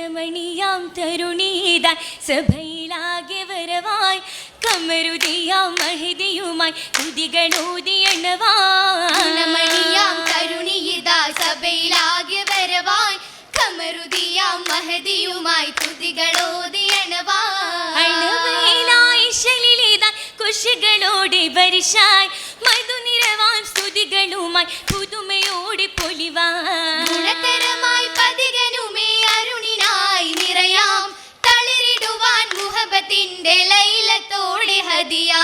കുലമണിയാം തരുണീതാൻ സഭയിലാകെ വരവായി കമരുതിയാം മഹദിയുമായി തുതികളോതിയണവായി കുലമണിയാം തരുണീതാ സഭയിലാകെ വരവായി കമരുതിയാം മഹദിയുമായി തുതികളോതിയണവായി അണവയിലായി ശലിലിതാൻ കുശികളോടെ വരിശായി മധുനിരവാൻ സ്തുതികളുമായി പുതുമയോടെ പൊലിവായി ഗുണതരമായി പതികനുമേ അരുണിനായി നിറയാം തളിരിടുവാൻ മുഹബത്തിന്റെ ലൈലത്തോടെ ഹദിയാ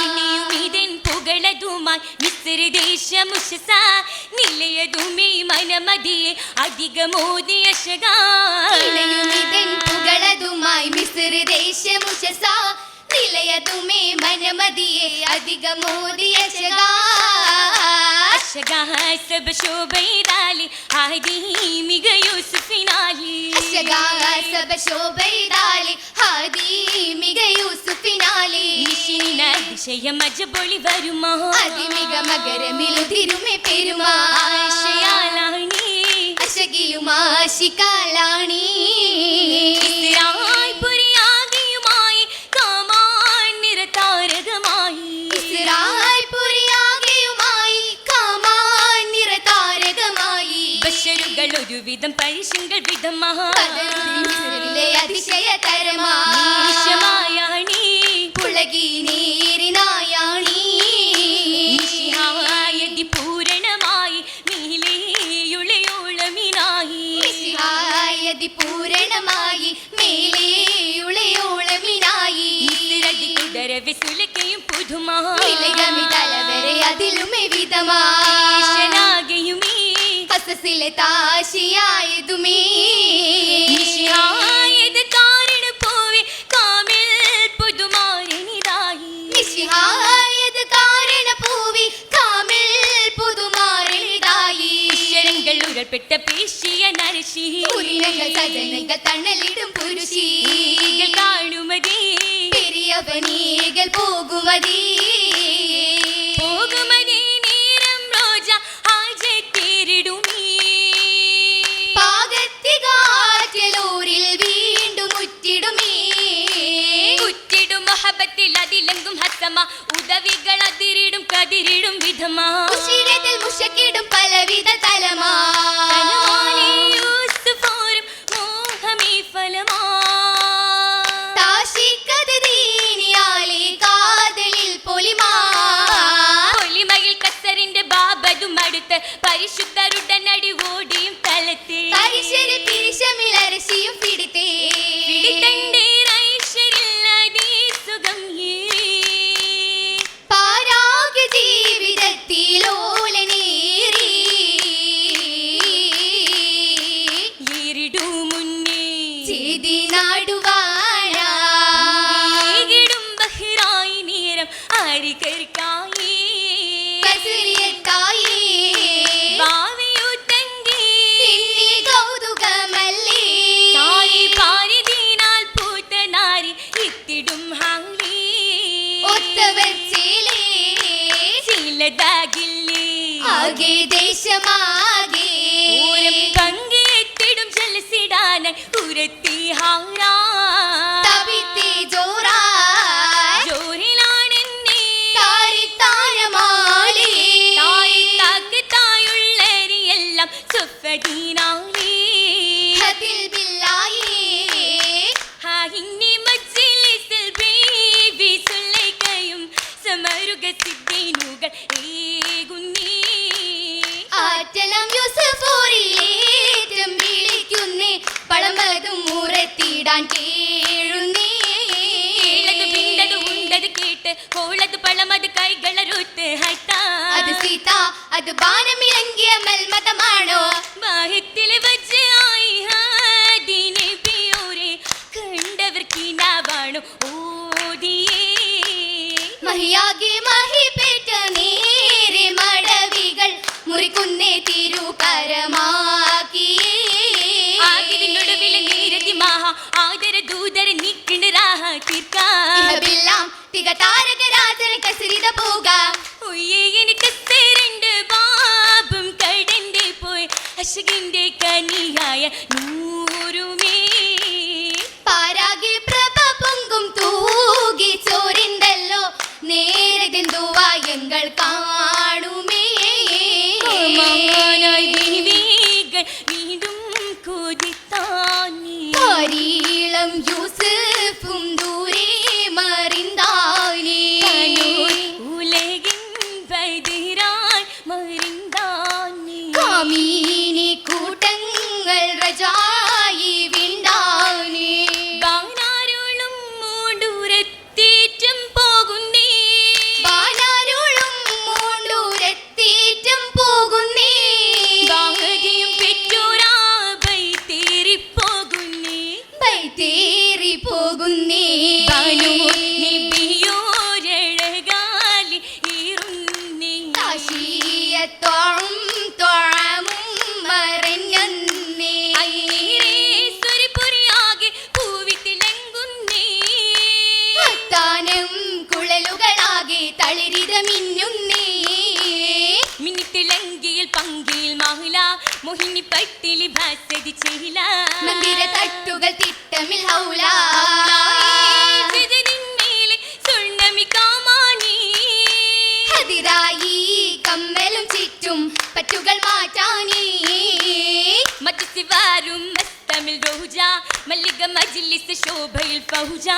ഇനിയുമിതൻ പുകളതുമായി മിസ്രദേശമുഷസ നിലയതുമേ മനമതിയെ അധികമോദിയ ഇനിയുമിതൻ പുകളതുമായി മിസ്രദേശമുഷസ നിലയതുമേ മനമതിയെ അധികമോദിയ സബ ശോഭയിതാലി ആദി മിക യൂസുഫിനാലി സബ ശോഭയിതാലി ആദി മിക യൂസുഫിനാലി നിശിന ദിശയ മജബൊളി വരുമോ അതിമിക മകരമിലുതിരുമെ പെരുമാ ആശയാലാണി അശകിലുമാശിക്കാലാണി ഇസ്രായ് പുരിയാകെയുമായി കാമാൻ നിറതാരകമായി ഇസ്രായ് പുരിയാകെയുമായി കാമാൻ നിറതാരകമായി ബശരുകൾ ഒരുവിധം പരിശുകൾ വിധമാ പദരുതിലെ അതിശയതരമാ നിശമായാണി പുളകി നേരിനായാണി നിശിഹായതി പൂരണമായി മേലെയുളയോളമിനായി നിശിഹായതി പൂരണമായി മേലെയുളയോളമിനായി നിരതി കുടരവെ സുലക്കയും പുതുമാ നിലയമിതലവരെ അതിലുമേ വിധമാ ഈശനാകെയുമേ ഹസസിലെ താശിയായതുമേ നിശിഹായത് കാരണ പോവെ കാമിൽ പുതുമാരനിതായി നിശിഹായത് കാരണ പൂവി കാമിൽ പുതുമാരണിതായി ഈശ്വരങ്ങൾ ഉരൽപ്പെട്ട പേശിയ നരശി ഉരിനകൾ സജനകൾ തണ്ണലിടും പുരുഷി ഈകൾ കാണുമതേ പെരിയവനീകൾ പോകുമതീ പോകുമതേ നേരം റോജ ആജത്തേരിടുമീ പാകത്തികാറ്റലൂരിൽ വീണ്ടും മുറ്റിടുമേ ഉറ്റിടും മഹബത്തിൽ അതിലെങ്കും ഹസമ ഉദവികൾ അതിരിടും കതിരിടും വിധമാ ഉശിരത്തിൽ മുഷക്കിടും പലവിധ തലമാ തലമാലേ യൂസുഫോരും മോഹമേ ഫലമാ താശിക്കത് ദീനിയാലേ കാതലിൽ പൊലിമാ പൊലിമയിൽ കസറിന്റെ ബാബതും അടുത്ത് പരിശുദ്ധരുടനടി ഓടിയും തലത്തെ പരിശരി പിരിശമിലരശിയും പിടിത്തേ പിടിത്തണ്ടേ ഐശ്വര്യല്ലാതെ സുഖം ഏറി പാരാഗ്യ ജീവിതത്തിലോലനേറി ഏറിടൂ മുന്നേ ചെയ്തി നാടുവാനാ ഏകിടും ബഹിറായി നേരം ആരികർക്കായി കസരിയത്തായി ഭാവിയു തങ്കി നിന്നെ കൗതുകമല്ലേ തായി പാരിതീനാൽ പൂത്ത നാരി ഇത്തിടും ഹാലി ഒത്തവച്ചേലേ ചിലതാകില്ലേ ആകെ ദേശമാകെ ഓരം പങ്കെത്തിടും ജലസിടാനായി ഉരത്തി ഹാരാ തപിത്തേ ജോറായി ജോറിലാണെന്നേ താരിത്താരമാലേ തായി താക്ക് തായുള്ളരിയെല്ലാം സുഫദീനാലേ ഹദിൽ ബില്ലാഹി ഹാഹിന്നി മജ്ലിസിൽ ബീവി സുലൈഖയും സമരുക സിദ്ദീനുകൾ ഏകുന്നീ ആറ്റലം യൂസഫോറിലേറ്റം വിളിക്കുന്നേ പളമ്പതും മുറത്തിടാൻ കേഴുന്നേ കേളത് പിണ്ടത് ഉണ്ടത് കേട്ട് കോളത് പളമത് കൈകളറുത്ത് ഹൈത്താ അത് സീത അത് ബാനമിളങ്ങിയ മൽമതമാണോ ബാഹ്യത്തില് വച്ച് ആയി ഹാദിനെ പിയോരെ കണ്ടവർക്കിനാവാണു ഓതിയേ മഹിയാകെ മഹിപേറ്റ നേരെ മടവികൾ മുറിക്കുന്നേ തിരുകരമാക്കിയേ ആകിരിനൊടുവിലെ നീരതി മഹാ ആദര ദൂതര നിക്കണ രാഹ തീർക്കാ ഇഹബില്ലാം തികതാരക രാജന കസരിത പോക ഉയ്യേ എനിക്ക് രണ്ട് ബാബും കടന്റെ പോയി അശകിന്റെ കനിയായ നൂറുമേ ഞങ്ങൾ കാണുമേ. മാനായി ബീവികൾ വീണ്ടും കൊതിത്താനേ. ീളം യൂസഫും ദൂരെ മറിന്താനേ. ഉലകിൻ ബദിരായി മറിന്താനേ. കാമീനി കൂട്ടങ്ങൾ റജായി വിണ്ടാനേ. ബാനാരുളും മൂടുരത്തേറ്റം പോകുന്നേ. ബാലാരുളും മൂണ്ടൂരെത്തേറ്റം പോകുന്നേ. ബാഹതിയും പെറ്റോരാ ബൈതേറിപ്പോകുന്നേ. ബൈതേറി പോകുന്നേ. ബാനു നബിയോരഴകാലി ഇരുന്നേ. താശീയത്തോഴും ത്വഴമും മറഞ്ഞന്നേ. അന്നേരേ സുരപുരിയാകെ പൂവിത്തിളങ്ങുന്നേ. താനം കുഴലുകളാകെ തളിരിത മിന്നുന്നേ. മിന്നിത്തിളങ്കിയിൽ പങ്കിയിൽ മഹിള മോഹിനി പട്ടിലി ഭാസതി ചെയ്ല. മന്ദിര തട്ടുകൾ തിട്ടമിൽ ഹൗല. നിന്മേലെ സ്വർണ്ണമി കാമാനീ. ഹതിരായി കമ്മലും ചുറ്റും പറ്റുകൾ മാറ്റാനേ. മറ്റു സിവാരും മസ്തമിൽ റോജ മല്ലിക മജ്ലിസ് ശോഭയിൽ ഫൗജ.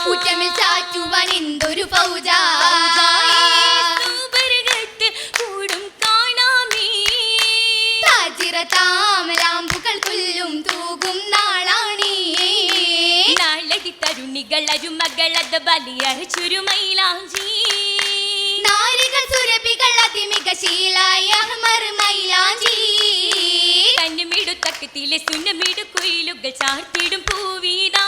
ഊറ്റമിൽ ചാറ്റുവാൻ എന്തൊരു ഫൗജ. സൂപരകത്ത് കൂടും കാണാമേ. താജിറ താമരാമ്പുകൾ കൊല്ലും തൂകും നാളാണേ. നാളടി തരുണികൾ അരുമകളത് ബലിയർ ചുരുമൈലാഞ്ചി. നാരികൾ സുരഭികൾ അതിമികശീലായ മറുമൈലാഞ്ചി. കന്നുമിടുത്തക്കത്തിലെ സുന്നമിടു കുയിലുകൾ ചാർത്തിടും പൂവീതാ.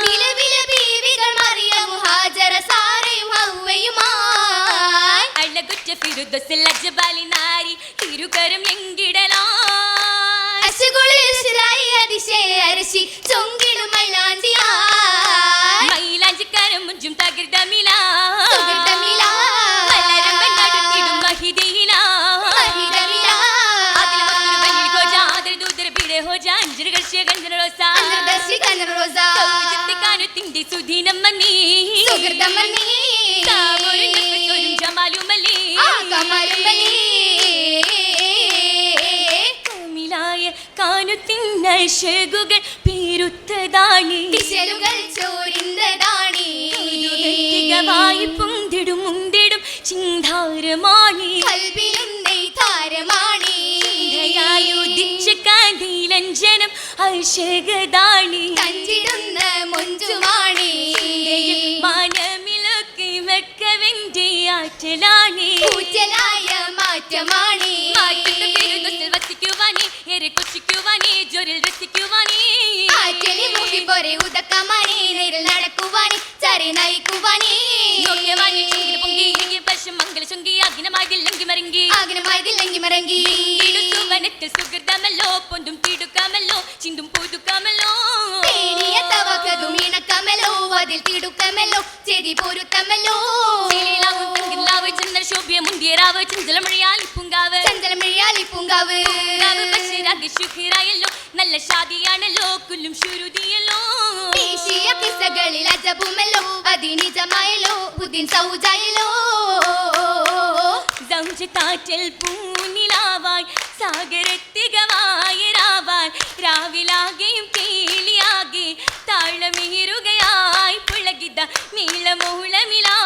നിലവിലെ ബീവികൾ മറിയം ഹാജറ സാറയും ഹൗവയുമായി. അഴകുറ്റ ഫിറുദസിൽ അജബാലി നാരി ഇരുകരം എങ്കിടലാ. അശുകുളിൽ ശിലായി അതിശയ അരശി ചൊങ്കിടും മൈലാഞ്ചിയായി. മൈലാഞ്ചിക്കാരം മുഞ്ചും തകൃതമില. സുഹൃതമില. മലരമ്പൻ നടുത്തിടും മഹിതയിലാ. മഹിതമില. അതിൽ മറ്റൊരു ബനിൽ ഖോജ, അതിൽ ദൂതര പിടെ ഹോജ, അഞ്ചിറ് കർഷിയ ഗന്ധന റോസ. അന്തർദർശി കനറോസ. സൗജത്തെ കാനുത്തിന്റെ സുധീനം മന്നീ. സുഹൃതമന്നീ. താമൊരു നഫ്സൊരും ജമാലുമലി. ആ കമലുമലി. കമിലായ കാനുത്തിന്നഴകുകൾ പേരുത്തതാണി. വിശലുകൾ ചോരിന്തതാണി. തികവായി പൊന്തിടും മുന്തിടും ചിന്താരമാണി. കൽബിലും നെയ്താരമാണി. ദയായുദിച്ച കാന്തിലഞ്ജനം അർഷകദാണി. കഞ്ചിടുന്ന മൊഞ്ചുമാണി. മനമിലൊക്കെ വെക്കവെന്റെ ആറ്റലാണി. കൂറ്റലായ മാറ്റമാണി. മാറ്റത്തെ ഫിറുദസിൽ വസിക്കുവാനേ, ഏറെ കൊച്ചിക്കുവാനേ, ജോരിൽ രസിക്കുവാനേ. ആറ്റലി മുഖി പൊരെ ഉദക്കമാണി. നേരിൽ നടക്കുവാനി ചരി നയിക്കുവാനി. നോക്കിയവാനേ ചുങ്കിട് പൊങ്കി ഇറങ്ങി പശം മംഗല ചുങ്കി അഗ്നമാതില്ലെങ്കി മരങ്കി. ആഗ്രഹമായതില്ലെങ്കി മറങ്കി. സുവനത്തിൽ സുഹൃതമല്ലോ പൊന്തും തിടുക്കാമല്ലോ ചിന്തും പുതുക്കാമല്ലോ. തേനിയ തവക്കതും ഇണക്കമല്ലോ അതിൽ തിടുക്കമല്ലോ ചെതി പൊരുത്തമല്ലോ. ചിലിലാവും തങ്കിലാവ് ചന്ദ്രശോഭ്യ മുന്തിയരാവ് ചഞ്ചലമഴയാലി പൂങ്കാവ്. ചഞ്ചലമിഴിയാലി പൂങ്കാവ്. പൂങ്കാവ് ബഷീറാകെ ശുഖിറായല്ലോ നല്ല ഷാദിയാണല്ലോ കുല്ലും ശുരുതിയല്ലോ. വീശിയ കിസ്സകളിൽ അജബുമല്ലോ അതിനിജമായല്ലോ ഉദിൻ സൗജായല്ലോ. സൗജ താറ്റൽ പൂനിലാവായി സാഗരത്തികമായ രാവായി രാവിലാകെയും കേളിയാകെ താളമീറുകയായി പുളകിത നീളമൂളമിലാ.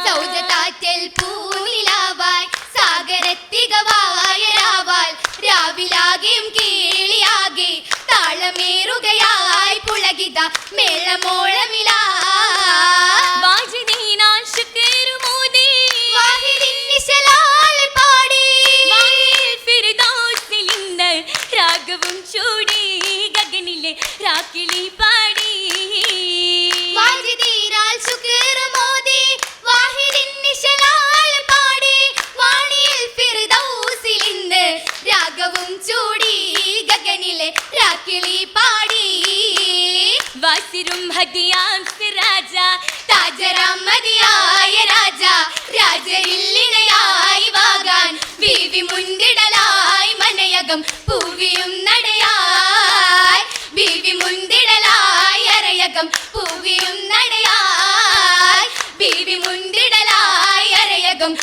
സൗജതാറ്റൽ പൂനിലാവായി സാഗരത്തികവായ രാവാൽ രാവിലാകെയും കേളിയാകെ താളമേറുകയായി പുളകിത മേളമോളമിലാ. വാജിദീനാൽ ശുക്രുമോദി വാഹിദിൻ നിശലാൽ പാടി. വാഹിൽ ഫിർദൗസിൽ ഇന്ന് രാഗവും ചൂടി ഗഗനിലെ രാക്കിളി പാടി. വാജിദീനാൽ ശുക്രുമോദി വാഹിദിൻ നിശലാൽ പാടി. വാണിയിൽ ഫിർദൗസിൽ ഇന്ന് രാഗവും ചൂടി ഗഗനിലെ രാക്കിളി പാടി. വാസിരും ഹദിയാം സിറാജ താജരാം മതിയായ രാജ രാജരില്ലിണയായി വാകാൻ ബീവി മുന്തിടലായി മനയകം പൂവിയും നടയായി. ബീവി മുന്തിടലായി അരയകം പൂവിയും നടയായി. ബീവി മുന്തിടലായി അരയകം തിളക്കം